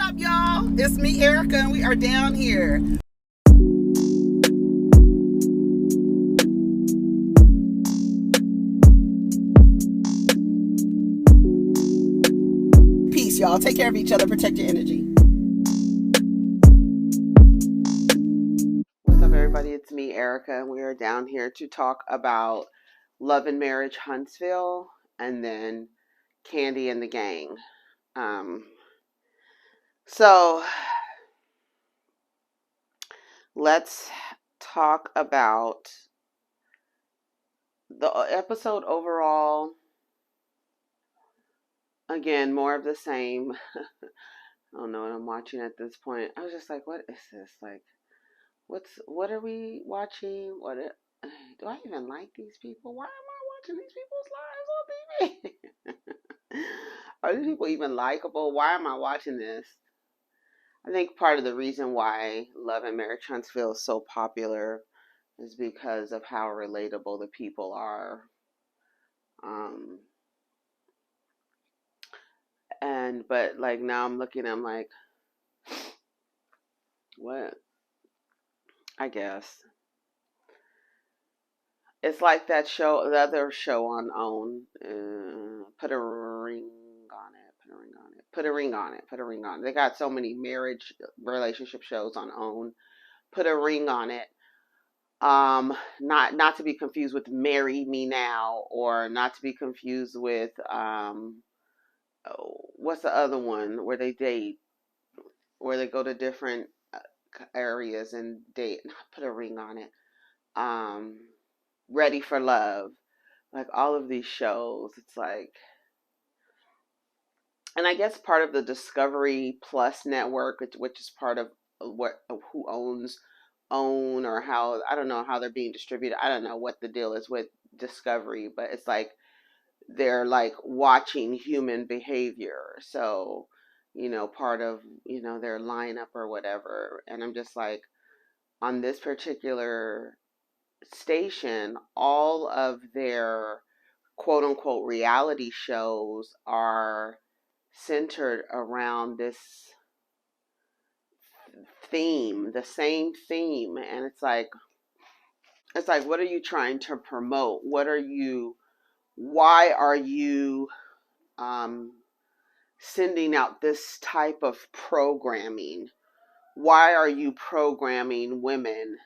up, y'all? It's me, Erica, and we are down here. Peace, y'all. Take care of each other. Protect your energy. What's up, everybody? It's me, Erica, and we are down here to talk about Love and Marriage Huntsville and then Candy and the Gang. So let's talk about the episode overall. Again, more of the same. I don't know what I'm watching at this point. I was just like, what is this? Like, what are we watching? Do I even like these people? Why am I watching these people's lives on TV? Are these people even likable? Why am I watching this? I think part of the reason why Love and Marriage Huntsville is so popular is because of how relatable the people are. But like now I'm looking, I'm like, what? I guess. It's like that show, the other show on OWN, Put a Ring on It, Put a Ring on It, Put a Ring on It, Put a Ring on It. They got so many marriage relationship shows on OWN. Put a Ring on It. Not to be confused with Marry Me Now, or not to be confused with what's the other one where they date, where they go to different areas and date. Put a Ring on It. Ready for Love. Like all of these shows, it's like, and I guess part of the Discovery Plus network, which is part of who owns OWN, or how, I don't know how they're being distributed. I don't know what the deal is with Discovery, but it's like they're like watching human behavior. So, part of, their lineup or whatever. And I'm just like, on this particular station, all of their quote unquote reality shows are centered around this theme, the same theme. And it's like, what are you trying to promote? Why are you sending out this type of programming? Why are you programming women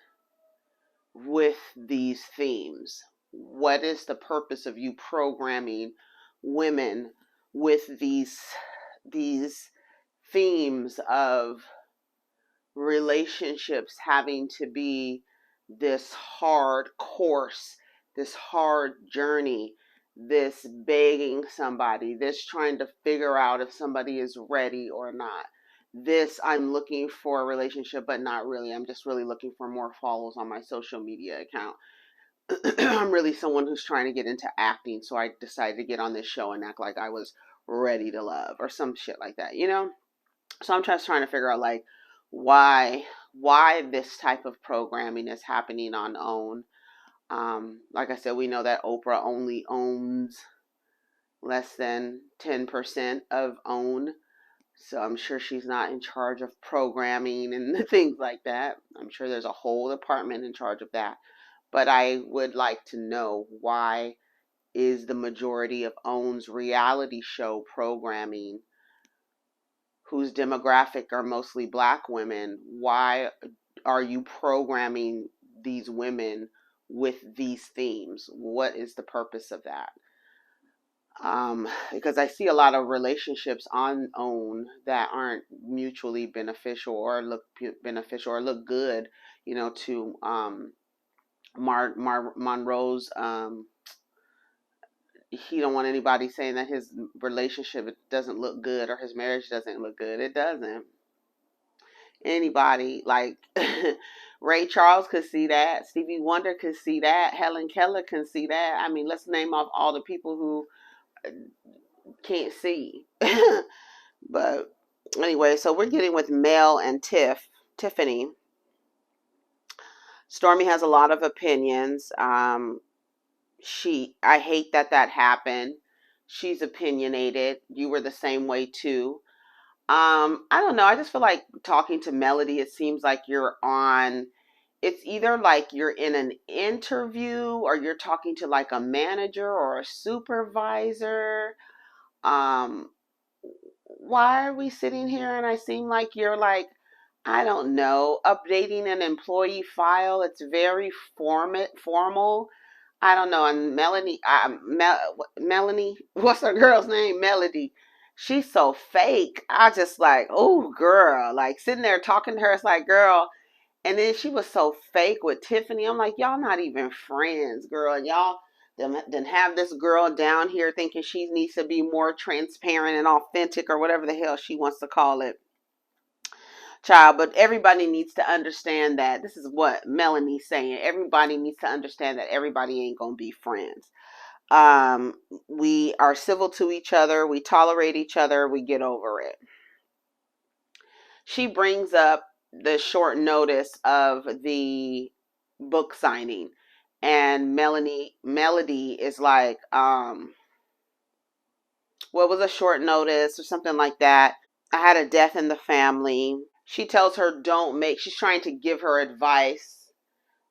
with these themes? What is the purpose of you programming women with these themes of relationships having to be this hard course, this hard journey, this begging somebody, this trying to figure out if somebody is ready or not, this I'm looking for a relationship but not really, I'm just really looking for more follows on my social media account. I'm really someone who's trying to get into acting, so I decided to get on this show and act like I was ready to love or some shit like that, So I'm just trying to figure out like why this type of programming is happening on OWN. Like I said, we know that Oprah only owns less than 10% of OWN, so I'm sure she's not in charge of programming and things like that. I'm sure there's a whole department in charge of that. But I would like to know, why is the majority of OWN's reality show programming, whose demographic are mostly Black women, why are you programming these women with these themes? What is the purpose of that? Because I see a lot of relationships on OWN that aren't mutually beneficial or look good, to Monroe's. He don't want anybody saying that his relationship doesn't look good or his marriage doesn't look good. It doesn't. Anybody, like Ray Charles could see that. Stevie Wonder could see that. Helen Keller can see that. I mean, let's name off all the people who can't see. But anyway, so we're getting with Mel and Tiffany. Stormy has a lot of opinions. I hate that happened. She's opinionated. You were the same way too. I don't know. I just feel like talking to Melody, it seems like it's either like you're in an interview or you're talking to like a manager or a supervisor. Um, why are we sitting here and I seem like you're like, I don't know, updating an employee file? It's very formal. I don't know. And Melanie, what's her girl's name? Melody. She's so fake. I just like, oh, girl. Like sitting there talking to her, it's like, girl. And then she was so fake with Tiffany. I'm like, y'all not even friends, girl. And y'all then have this girl down here thinking she needs to be more transparent and authentic or whatever the hell she wants to call it, child. But everybody needs to understand that this is what Melanie's saying. Everybody needs to understand that everybody ain't gonna be friends. We are civil to each other. We tolerate each other. We get over it. She brings up the short notice of the book signing, and Melody is like, what was a short notice or something like that? I had a death in the family. She tells her she's trying to give her advice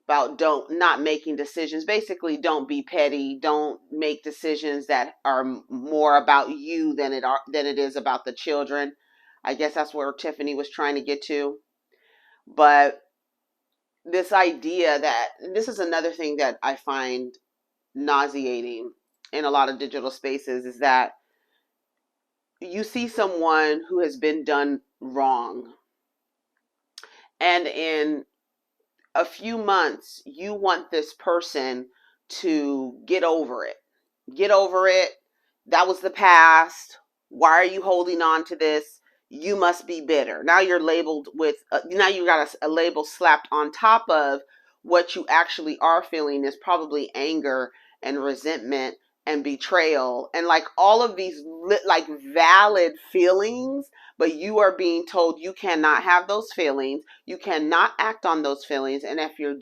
about not making decisions. Basically, don't be petty. Don't make decisions that are more about you than it is about the children. I guess that's where Tiffany was trying to get to. But this idea that this is another thing that I find nauseating in a lot of digital spaces is that you see someone who has been done wrong, and in a few months you want this person to get over it. Get over it. That was the past. Why are you holding on to this? You must be bitter. Now you're labeled with now you got a label slapped on top of what you actually are feeling is probably anger and resentment and betrayal and like all of these like valid feelings, but you are being told you cannot have those feelings. You cannot act on those feelings, and if you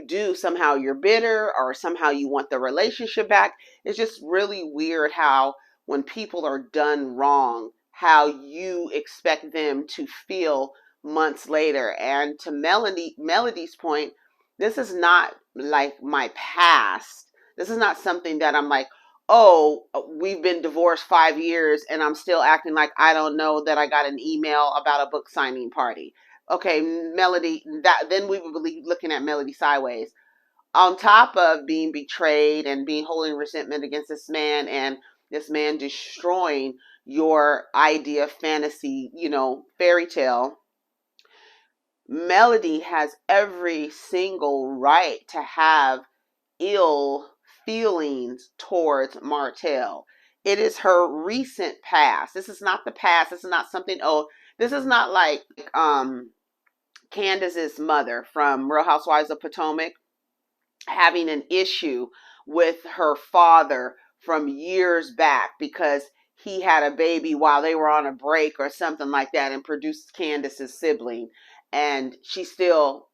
do, somehow you're bitter or somehow you want the relationship back. It's just really weird how when people are done wrong, how you expect them to feel months later. And to Melody's point, this is not like my past. This is not something that I'm like, oh, we've been divorced 5 years and I'm still acting like I don't know that I got an email about a book signing party. Okay, Melody, then we would be looking at Melody sideways. On top of being betrayed and being holding resentment against this man and this man destroying your idea, fantasy, fairy tale, Melody has every single right to have ill feelings towards Martell. It is her recent past. This is not the past. This is not something, this is not like Candace's mother from Real Housewives of Potomac having an issue with her father from years back because he had a baby while they were on a break or something like that and produced Candace's sibling, and she still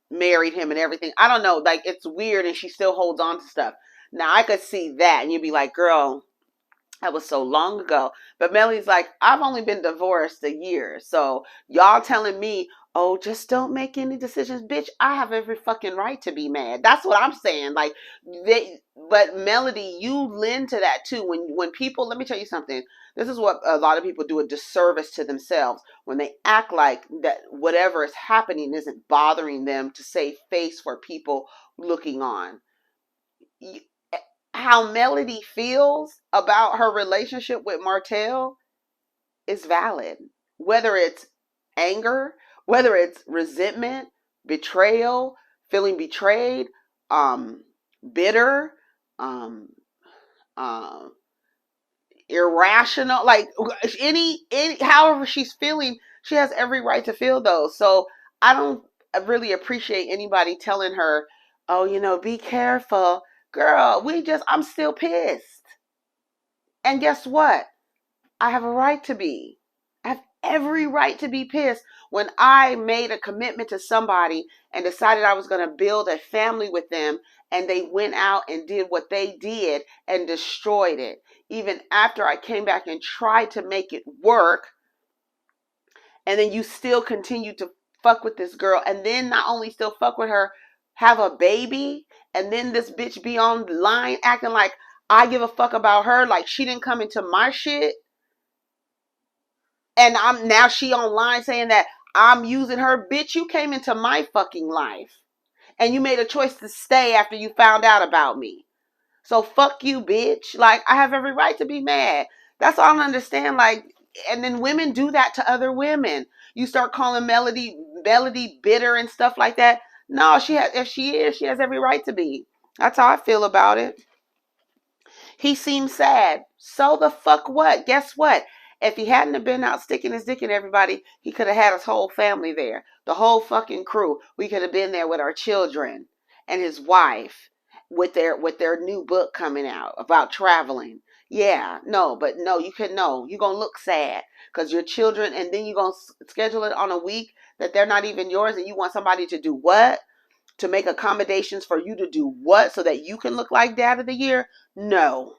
married him and everything. I don't know, like it's weird, and she still holds on to stuff. Now I could see that and you'd be like, girl, that was so long ago. But Melly's like, I've only been divorced a year. So y'all telling me, oh, just don't make any decisions. Bitch, I have every fucking right to be mad. That's what I'm saying. Like, but Melody, you lend to that too. When people, let me tell you something. This is what a lot of people do, a disservice to themselves. When they act like that whatever is happening isn't bothering them to save face for people looking on. How Melody feels about her relationship with Martell is valid. Whether it's anger, whether it's resentment, betrayal, feeling betrayed, bitter, um, uh, irrational, like any however she's feeling, she has every right to feel those. So I don't really appreciate anybody telling her, oh, be careful. Girl, I'm still pissed. And guess what? I have a right to be. I have every right to be pissed. When I made a commitment to somebody and decided I was going to build a family with them, and they went out and did what they did and destroyed it. Even after I came back and tried to make it work, and then you still continue to fuck with this girl, and then not only still fuck with her, have a baby, and then this bitch be online acting like I give a fuck about her, like she didn't come into my shit. And now she online saying that I'm using her. Bitch, you came into my fucking life. And you made a choice to stay after you found out about me. So fuck you, bitch. Like, I have every right to be mad. That's all I don't understand. Like, and then women do that to other women. You start calling Melody bitter and stuff like that. No, she has every right to be. That's how I feel about it. He seemed sad. So the fuck what? Guess what? If he hadn't have been out sticking his dick in everybody, he could have had his whole family there. The whole fucking crew. We could have been there with our children and his wife with their new book coming out about traveling. Yeah, no, you could know. You're going to look sad because your children, and then you're going to schedule it on a week that they're not even yours, and you want somebody to do what? To make accommodations for you to do what? So that you can look like dad of the year? No.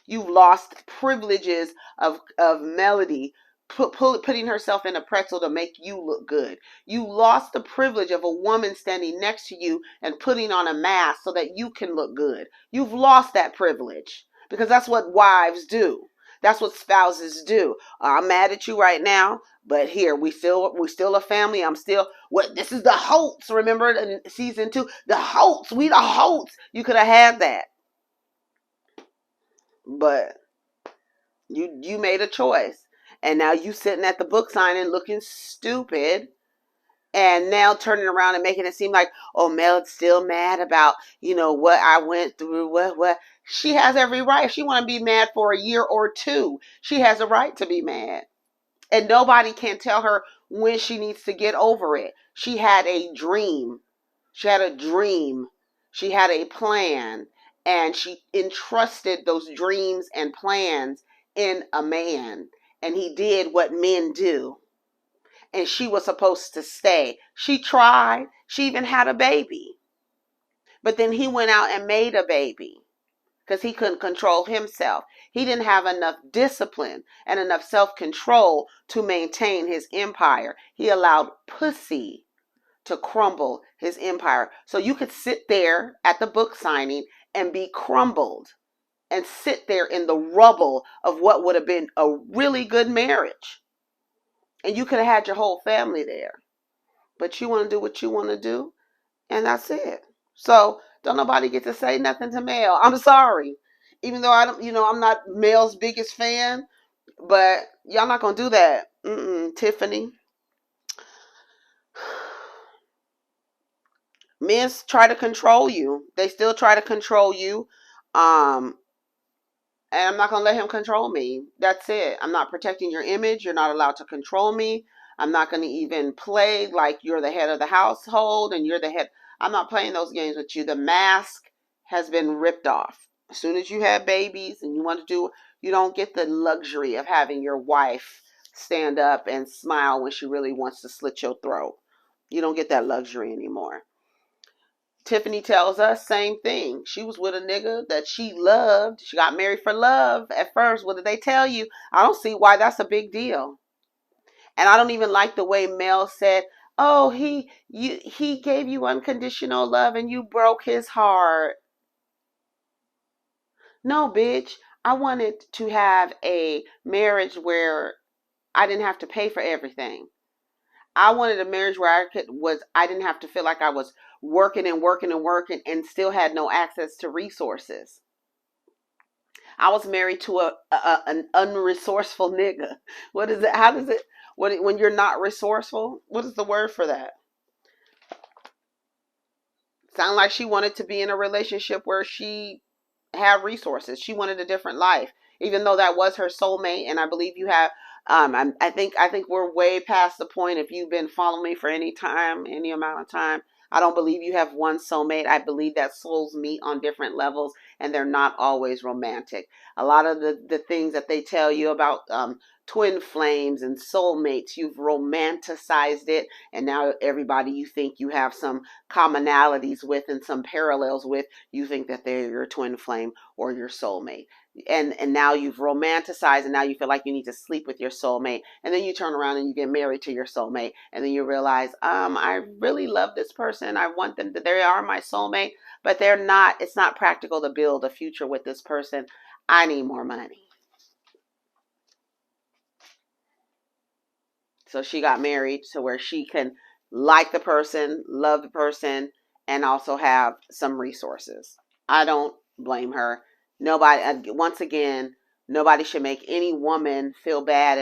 You've lost privileges of Melody putting herself in a pretzel to make you look good. You lost the privilege of a woman standing next to you and putting on a mask so that you can look good. You've lost that privilege because that's what wives do. That's what spouses do. I'm mad at you right now, but here we still a family. I'm still what this is the Holtz. Remember in season 2, the Holtz. We the Holtz. You could have had that. But you made a choice. And now you sitting at the book signing looking stupid. And now turning around and making it seem like, oh, Mel's still mad about, what I went through. What. She has every right. If she want to be mad for a year or 2, she has a right to be mad. And nobody can tell her when she needs to get over it. She had a dream. She had a dream. She had a plan. And she entrusted those dreams and plans in a man. And he did what men do. And she was supposed to stay. She tried. She even had a baby. But then he went out and made a baby because he couldn't control himself. He didn't have enough discipline and enough self-control to maintain his empire. He allowed pussy to crumble his empire. So you could sit there at the book signing and be crumbled and sit there in the rubble of what would have been a really good marriage. And you could have had your whole family there. But you want to do what you want to do, and that's it. So don't nobody get to say nothing to Mel. I'm sorry. Even though I'm not Mel's biggest fan, but y'all not going to do that. Tiffany. Men try to control you. They still try to control you. And I'm not going to let him control me. That's it. I'm not protecting your image. You're not allowed to control me. I'm not going to even play like you're the head of the household and you're the head. I'm not playing those games with you. The mask has been ripped off. As soon as you have babies and you don't get the luxury of having your wife stand up and smile when she really wants to slit your throat. You don't get that luxury anymore. Tiffany tells us same thing. She was with a nigga that she loved. She got married for love at first. What did they tell you? I don't see why that's a big deal. And I don't even like the way Mel said, oh, he gave you unconditional love and you broke his heart. No, bitch. I wanted to have a marriage where I didn't have to pay for everything. I wanted a marriage where I didn't have to feel like I was working and working and working and still had no access to resources. I was married to an unresourceful nigga. What is it? How does it, when you're not resourceful, what is the word for that? Sound like she wanted to be in a relationship where she had resources. She wanted a different life, even though that was her soulmate. And I believe you have. I think we're way past the point. If you've been following me for any amount of time, I don't believe you have one soulmate. I believe that souls meet on different levels, and they're not always romantic. A lot of the things that they tell you about twin flames and soulmates, you've romanticized it, and now everybody you think you have some commonalities with and some parallels with, you think that they're your twin flame or your soulmate. and now you've romanticized, and now you feel like you need to sleep with your soulmate, and then you turn around and you get married to your soulmate, and then you realize, I really love this person, I want them to, they are my soulmate, but they're not, it's not practical to build a future with this person. I need more money. So she got married to where she can like the person, love the person, and also have some resources. I don't blame her. Nobody, once again, nobody should make any woman feel bad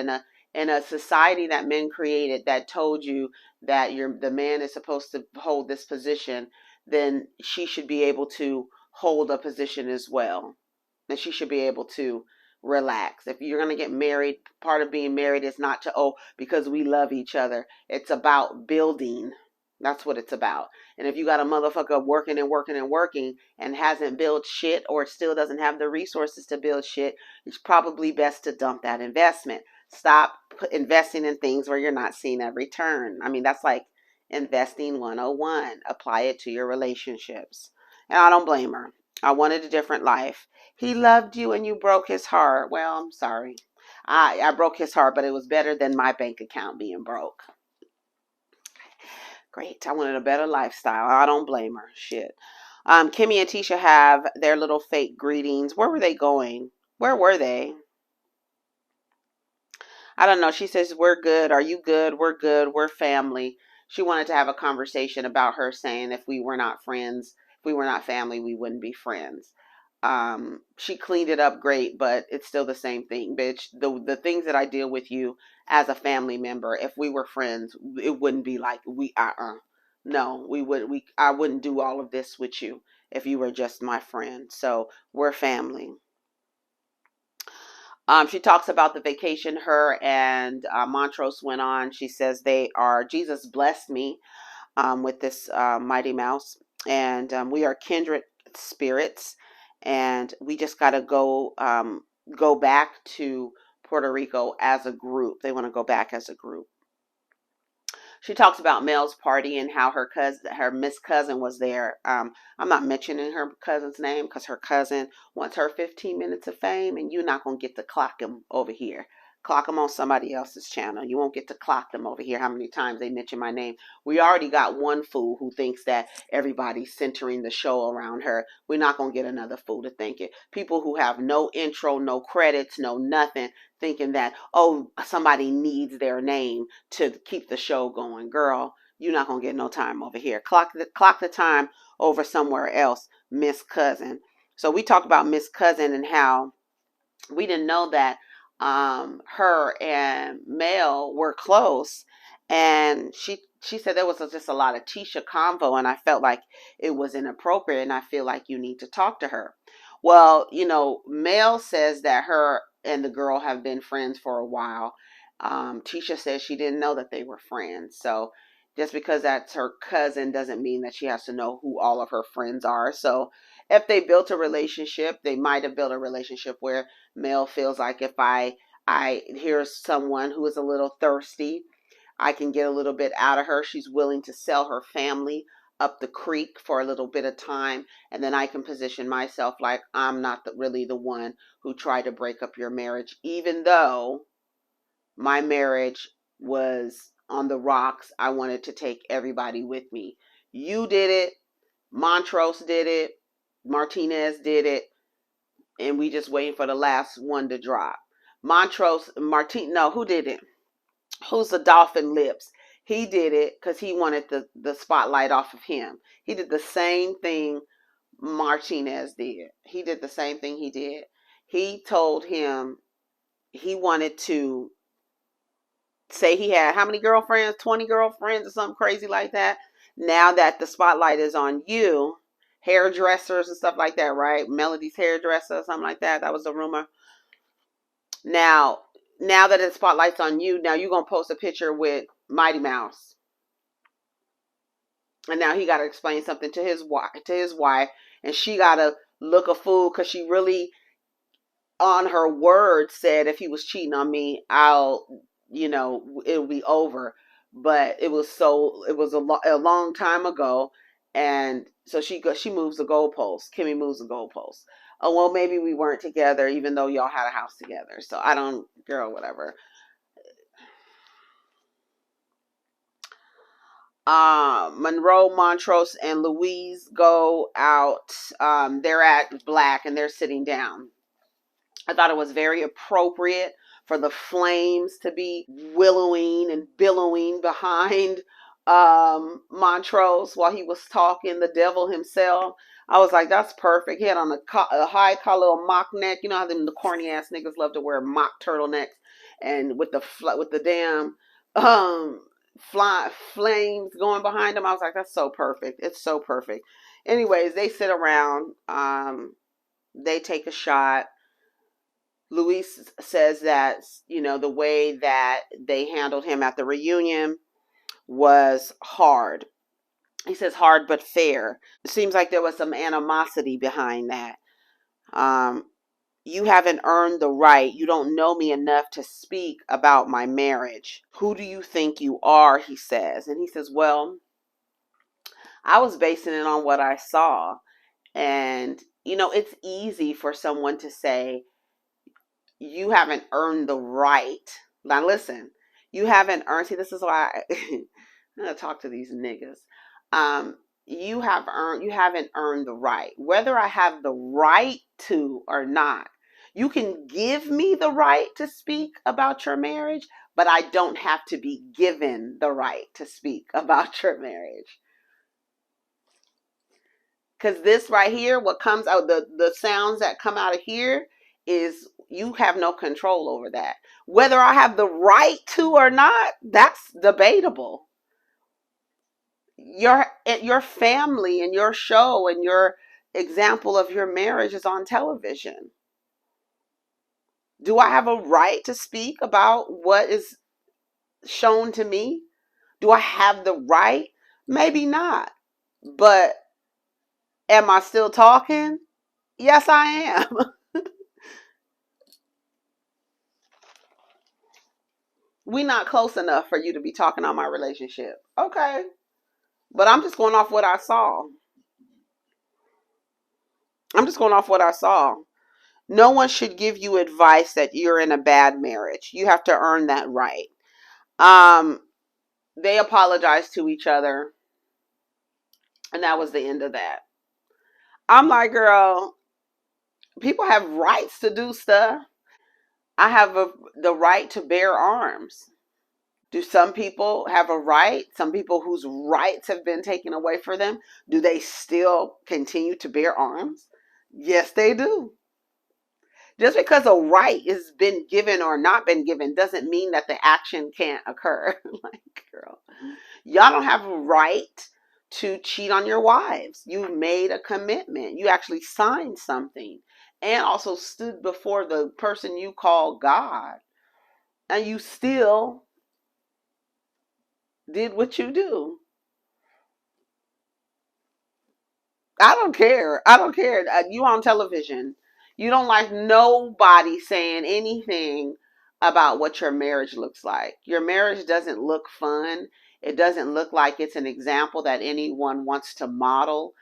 in a society that men created that told you that the man is supposed to hold this position. Then she should be able to hold a position as well, and she should be able to relax. If you're going to get married, part of being married is not to, oh, because we love each other. It's about building. That's what it's about. And if you got a motherfucker working and working and working and hasn't built shit, or still doesn't have the resources to build shit, it's probably best to dump that investment. Stop investing in things where you're not seeing a return. I mean, that's like investing 101. Apply it to your relationships. And I don't blame her. I wanted a different life. He loved you and you broke his heart. Well, I'm sorry. I broke his heart, but it was better than my bank account being broke. Great. I wanted a better lifestyle. I don't blame her. Shit. Kimmi and Tisha have their little fake greetings. Where were they going? Where were they? I don't know. She says, we're good. Are you good? We're good. We're family. She wanted to have a conversation about her saying if we were not friends, if we were not family, we wouldn't be friends. She cleaned it up great, but it's still the same thing, bitch. The things that I deal with you as a family member, if we were friends, it wouldn't be like no, I wouldn't do all of this with you if you were just my friend. So we're family. She talks about the vacation her and Montrose went on. She says Jesus blessed me with this Mighty Mouse, and we are kindred spirits, and we just got to go back to Puerto Rico as a group. They want to go back as a group. She talks about Mel's party and how her Miss Cousin was there. I'm not mentioning her cousin's name because her cousin wants her 15 minutes of fame, and you're not going to get to clock him over here. Clock them on somebody else's channel. You won't get to clock them over here how many times they mention my name. We already got one fool who thinks that everybody's centering the show around her. We're not going to get another fool to think it. People who have no intro, no credits, no nothing, thinking that, oh, somebody needs their name to keep the show going. Girl, you're not going to get no time over here. Clock the time over somewhere else, Miss Cousin. So we talked about Miss Cousin and how we didn't know that her and Mel were close, and she said there was just a lot of Tisha convo, and I felt like it was inappropriate, and I feel like you need to talk to her. Well, Mel says that her and the girl have been friends for a while. Tisha says she didn't know that they were friends. So just because that's her cousin doesn't mean that she has to know who all of her friends are. So if they built a relationship, they might have built a relationship where Mel feels like if I here's someone who is a little thirsty, I can get a little bit out of her. She's willing to sell her family up the creek for a little bit of time, and then I can position myself like I'm not really the one who tried to break up your marriage, even though my marriage was on the rocks. I wanted to take everybody with me. You did it. Montrose did it. Martinez did it. And we just waiting for the last one to drop. Who did it? Who's the dolphin lips? He did it because he wanted the spotlight off of him. He did the same thing Martinez did. He did the same thing he did. He told him he wanted to say he had how many girlfriends? 20 girlfriends or something crazy like that. Now that the spotlight is on you, hairdressers and stuff like that, right? Melody's hairdresser or something like that. That was the rumor. Now that the spotlight's on you, now you're going to post a picture with Mighty Mouse. And now he got to explain something to his wife, and she got to look a fool because she really, on her word, said if he was cheating on me, it'll be over. But it was a long time ago, and so she moves the goalpost. Kimmi moves the goalpost. Oh, well, maybe we weren't together, even though y'all had a house together. So I don't, girl, whatever. Monroe, Montrose, and Louise go out. They're at Blaque and they're sitting down. I thought it was very appropriate for the flames to be willowing and billowing behind Montrose while he was talking, the devil himself. I was like, that's perfect. He had on a high collar little mock neck. You know how them the corny ass niggas love to wear mock turtlenecks, and with the damn flames going behind him. I was like, that's so perfect. It's so perfect. Anyways, they sit around. They take a shot. Luis says that, the way that they handled him at the reunion was hard. He says hard but fair. It seems like there was some animosity behind that. You haven't earned the right. You don't know me enough to speak about my marriage. Who do you think you are? He says. And he says, well, I was basing it on what I saw. And, it's easy for someone to say, you haven't earned the right. Now listen, you haven't earned. See, this is why I'm gonna talk to these niggas. You haven't earned the right. Whether I have the right to or not, you can give me the right to speak about your marriage, but I don't have to be given the right to speak about your marriage. Because this right here, what comes out, the sounds that come out of here is you have no control over that. Whether I have the right to or not, that's debatable. Your family and your show and your example of your marriage is on television. Do I have a right to speak about what is shown to me? Do I have the right? Maybe not. But am I still talking? Yes, I am. We not close enough for you to be talking on my relationship. Okay. But I'm just going off what I saw. I'm just going off what I saw. No one should give you advice that you're in a bad marriage. You have to earn that right. They apologized to each other, and that was the end of that. I'm like, girl, people have rights to do stuff. I have the right to bear arms. Do some people have a right? Some people whose rights have been taken away from them, do they still continue to bear arms? Yes, they do. Just because a right has been given or not been given doesn't mean that the action can't occur. Like, girl, y'all don't have a right to cheat on your wives. You've made a commitment. You actually signed something and also stood before the person you call God. And you still did what you do. I don't care. I don't care. You on television. You don't like nobody saying anything about what your marriage looks like. Your marriage doesn't look fun. It doesn't look like it's an example that anyone wants to model.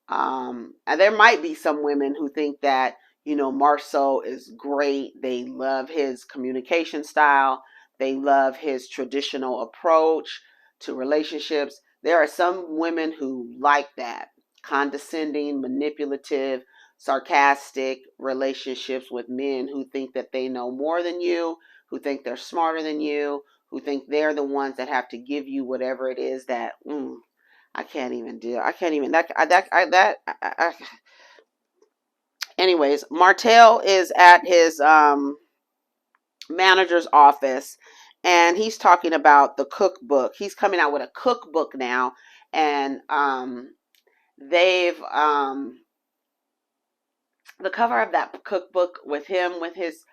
And there might be some women who think that, Marsau is great. They love his communication style. They love his traditional approach to relationships. There are some women who like that condescending, manipulative, sarcastic relationships with men who think that they know more than you, who think they're smarter than you, who think they're the ones that have to give you whatever it is that I can't even deal. I can't even Anyways, Martell is at his manager's office and he's talking about the cookbook. He's coming out with a cookbook now, and they've the cover of that cookbook with him with his,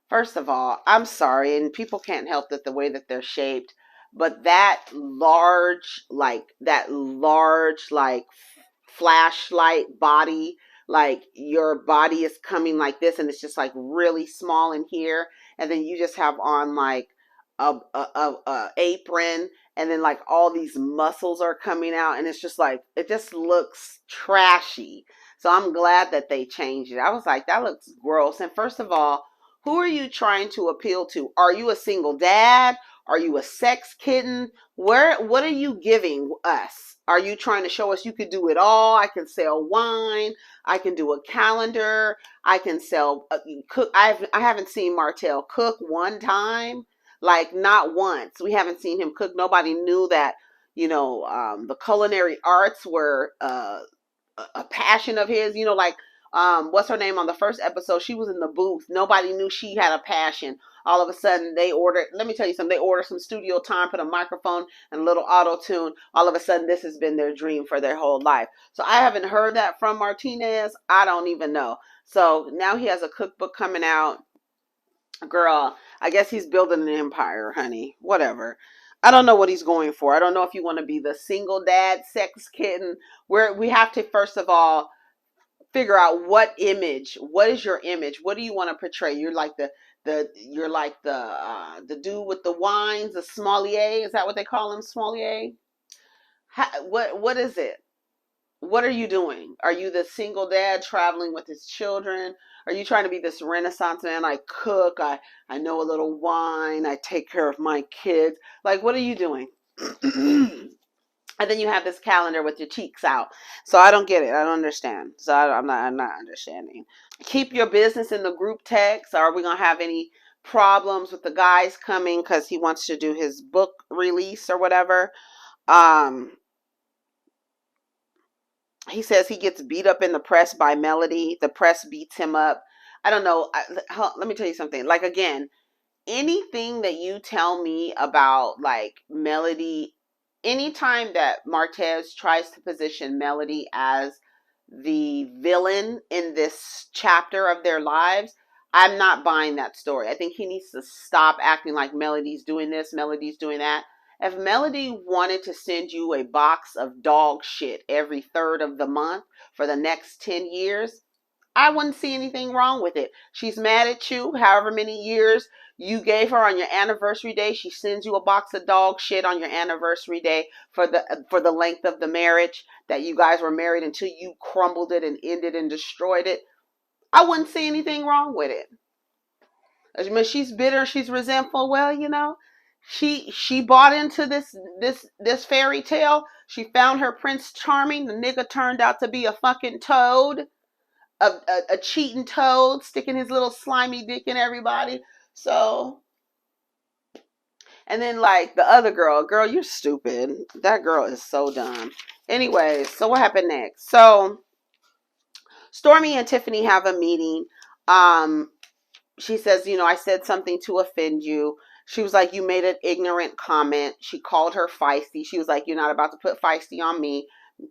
first of all, I'm sorry, and people can't help that the way that they're shaped, but that large flashlight body, like your body is coming like this and it's just like really small in here, and then you just have on like a apron, and then like all these muscles are coming out, and it's just like, it just looks trashy. So I'm glad that they changed it. I was like, that looks gross. And first of all, who are you trying to appeal to? Are you a single dad? Are you a sex kitten? What are you giving us? Are you trying to show us you could do it all? I can sell wine. I can do a calendar. I can sell cook. I haven't seen Martell cook one time, like not once. We haven't seen him cook. Nobody knew that, the culinary arts were a passion of his. Like what's her name on the first episode? She was in the booth. Nobody knew she had a passion. All of a sudden they ordered, let me tell you something, they ordered some studio time, put a microphone and a little auto tune. All of a sudden this has been their dream for their whole life. So I haven't heard that from Martinez. I don't even know. So now he has a cookbook coming out. Girl, I guess he's building an empire, honey. Whatever. I don't know what he's going for. I don't know if you want to be the single dad sex kitten, where we have to first of all figure out what is your image? What do you want to portray? You're like the dude with the wines, the sommelier. Is that what they call him, sommelier? What is it? What are you doing? Are you the single dad traveling with his children? Are you trying to be this Renaissance man? I cook, I know a little wine, I take care of my kids. Like, what are you doing? And then you have this calendar with your cheeks out. So I don't get it. I don't understand. So I'm not understanding. Keep your business in the group text. Are we going to have any problems with the guys coming because he wants to do his book release or whatever? He says he gets beat up in the press by Melody. The press beats him up. I don't know. Let me tell you something. Like, again, anything that you tell me about, like, Melody, anytime that Martez tries to position Melody as the villain in this chapter of their lives, I'm not buying that story. I think he needs to stop acting like Melody's doing this, Melody's doing that. If Melody wanted to send you a box of dog shit every third of the month for the next 10 years, I wouldn't see anything wrong with it. She's mad at you however many years you gave her on your anniversary day. She sends you a box of dog shit on your anniversary day for the length of the marriage that you guys were married until you crumbled it and ended and destroyed it. I wouldn't see anything wrong with it. I mean, she's bitter, she's resentful. Well, she bought into this fairy tale. She found her Prince Charming. The nigga turned out to be a fucking toad. A cheating toad sticking his little slimy dick in everybody. So, and then like the other girl, you're stupid. That girl is so dumb. Anyway, so what happened next? So Stormy and Tiffany have a meeting. She says, I said something to offend you. She was like, you made an ignorant comment. She called her feisty. She was like, you're not about to put feisty on me.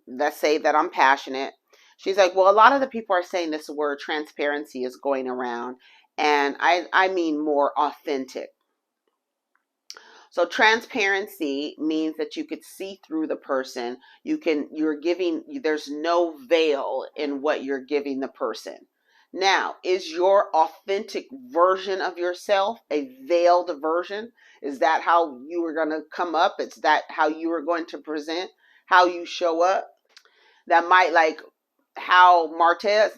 Let's say that I'm passionate. She's like, well, a lot of the people are saying this word transparency is going around. And I mean more authentic. So transparency means that you could see through the person. There's no veil in what you're giving the person. Now, is your authentic version of yourself a veiled version? Is that how you were going to come up? Is that how you were going to present, how you show up? That might, like how Montrose,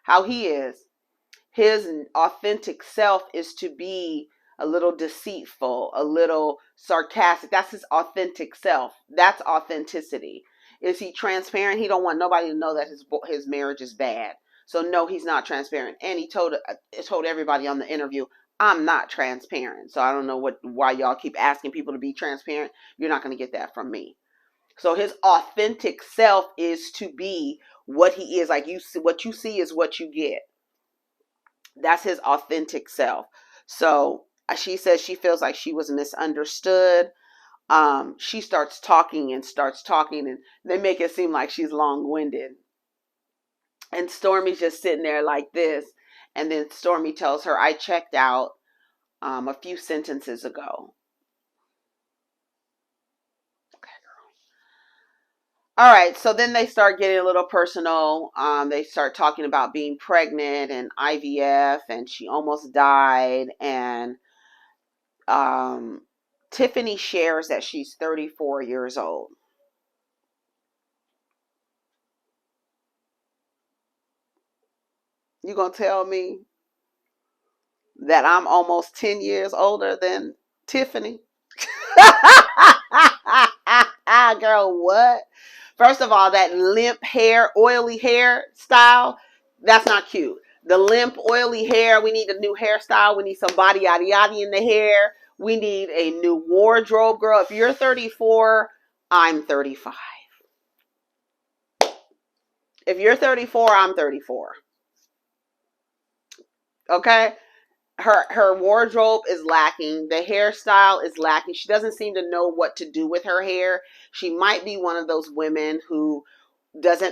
how he is. His authentic self is to be a little deceitful, a little sarcastic. That's his authentic self. That's authenticity. Is he transparent? He don't want nobody to know that his marriage is bad. So no, he's not transparent. And he told everybody on the interview, I'm not transparent. So I don't know why y'all keep asking people to be transparent. You're not going to get that from me. So his authentic self is to be what he is. Like, what you see is what you get. That's his authentic self. So she says she feels like she was misunderstood. She starts talking, and they make it seem like she's long-winded. And Stormy's just sitting there like this. And then Stormy tells her, I checked out a few sentences ago. All right, so then they start getting a little personal. They start talking about being pregnant and IVF, and she almost died. And Tiffany shares that she's 34 years old. You gonna tell me that I'm almost 10 years older than Tiffany? Girl, what? First of all, that limp hair, oily hair style, that's not cute. The limp, oily hair, we need a new hairstyle. We need some body yada yada in the hair. We need a new wardrobe, girl. If you're 34, I'm 35. If you're 34, I'm 34. Okay? Her wardrobe is lacking. The hairstyle is lacking. She doesn't seem to know what to do with her hair. She might be one of those women who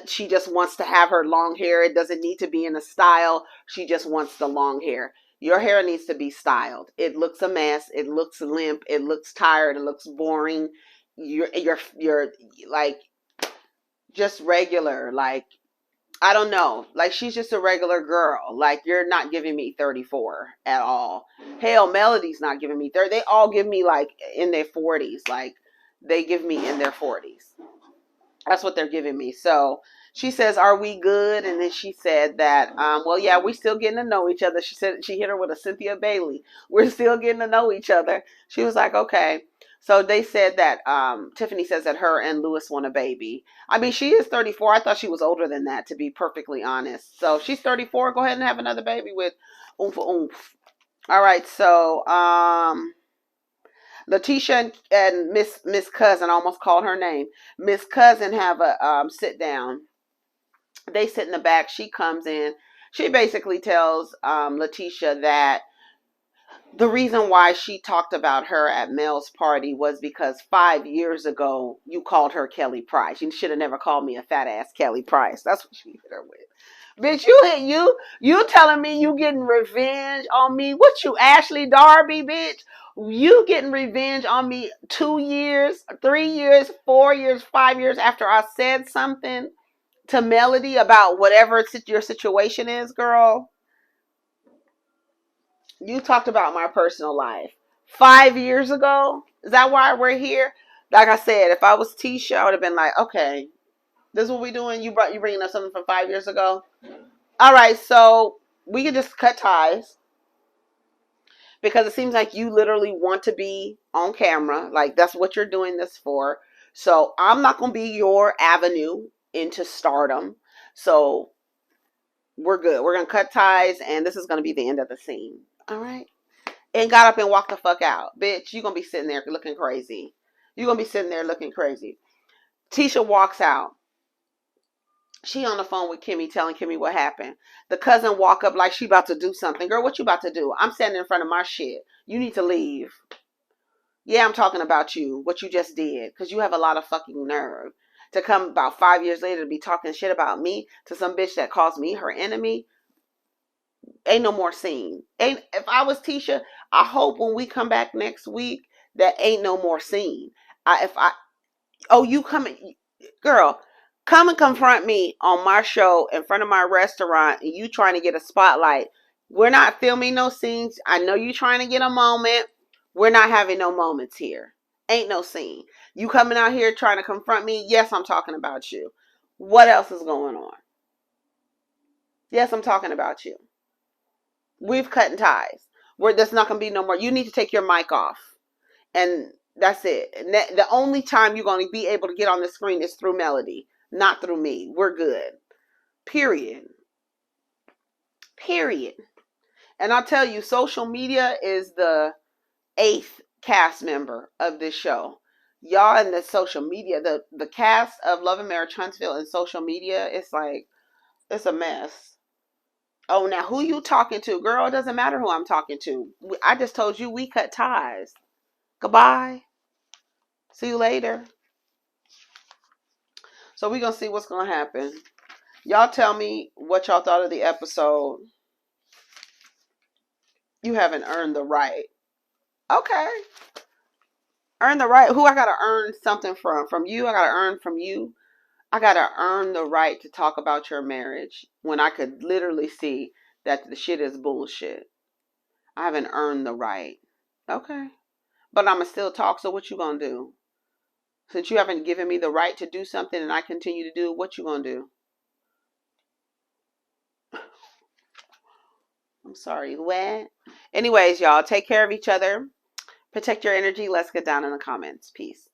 she just wants to have her long hair. It doesn't need to be in a style. She just wants the long hair. Your hair needs to be styled. It looks a mess. It looks limp. It looks tired. It looks boring. You're like just regular. Like, I don't know. Like, she's just a regular girl. Like, you're not giving me 34 at all. Hell, Melody's not giving me 30. They all give me, like, in their 40s. Like, they give me in their 40s. That's what they're giving me. So she says, are we good? And then she said that, well, yeah, we're still getting to know each other. She said she hit her with a Cynthia Bailey. We're still getting to know each other. She was like, okay. So they said that Tiffany says that her and Lewis want a baby. I mean, she is 34. I thought she was older than that, to be perfectly honest. So she's 34. Go ahead and have another baby with oomph oomph. All right. So Letitia and Miss Cousin, I almost called her name. Miss Cousin have a sit down. They sit in the back. She comes in. She basically tells Letitia that the reason why she talked about her at Mel's party was because 5 years ago you called her Kelly Price. You should have never called me a fat ass Kelly Price. That's what she hit her with. Bitch, you telling me you getting revenge on me? What, you Ashley Darby, bitch? You getting revenge on me 2 years, 3 years, 4 years, 5 years after I said something to Melody about whatever your situation is, girl? You talked about my personal life 5 years ago. Is that why we're here? Like I said, if I was Tisha, I would have been like, okay, this is what we doing. You bringing up something from 5 years ago. All right, so we can just cut ties because it seems like you literally want to be on camera. Like, that's what you're doing this for. So I'm not going to be your avenue into stardom. So we're good. We're going to cut ties, and this is going to be the end of the scene. All right? And got up and walked the fuck out. Bitch, you're going to be sitting there looking crazy. You're going to be sitting there looking crazy. Tisha walks out. She on the phone with Kimmi, telling Kimmi what happened. The cousin walk up like she about to do something. Girl, what you about to do? I'm standing in front of my shit. You need to leave. Yeah, I'm talking about you. What you just did. Because you have a lot of fucking nerve. To come about 5 years later to be talking shit about me to some bitch that calls me her enemy. Ain't no more scene. If I was Tisha, I hope when we come back next week that ain't no more scene. You coming, girl, come and confront me on my show in front of my restaurant and you trying to get a spotlight. We're not filming no scenes. I know you trying to get a moment. We're not having no moments here. Ain't no scene. You coming out here trying to confront me? Yes, I'm talking about you. What else is going on? Yes, I'm talking about you. We've cut ties. There's not going to be no more. You need to take your mic off. And that's it. And the only time you're going to be able to get on the screen is through Melody, not through me. We're good. Period. And I'll tell you, social media is the 8th cast member of this show. Y'all in the social media, the cast of Love and Marriage Huntsville and social media, it's like, it's a mess. Oh, now who you talking to? Girl, it doesn't matter who I'm talking to. I just told you we cut ties. Goodbye. See you later. So we're going to see what's going to happen. Y'all tell me what y'all thought of the episode. You haven't earned the right. Okay. Earn the right. Who I got to earn something from? From you? I got to earn from you? I got to earn the right to talk about your marriage when I could literally see that the shit is bullshit. I haven't earned the right. Okay. But I'm going to still talk, so what you going to do? Since you haven't given me the right to do something and I continue to do, what you going to do? I'm sorry, what? Anyways, y'all, take care of each other. Protect your energy. Let's get down in the comments. Peace.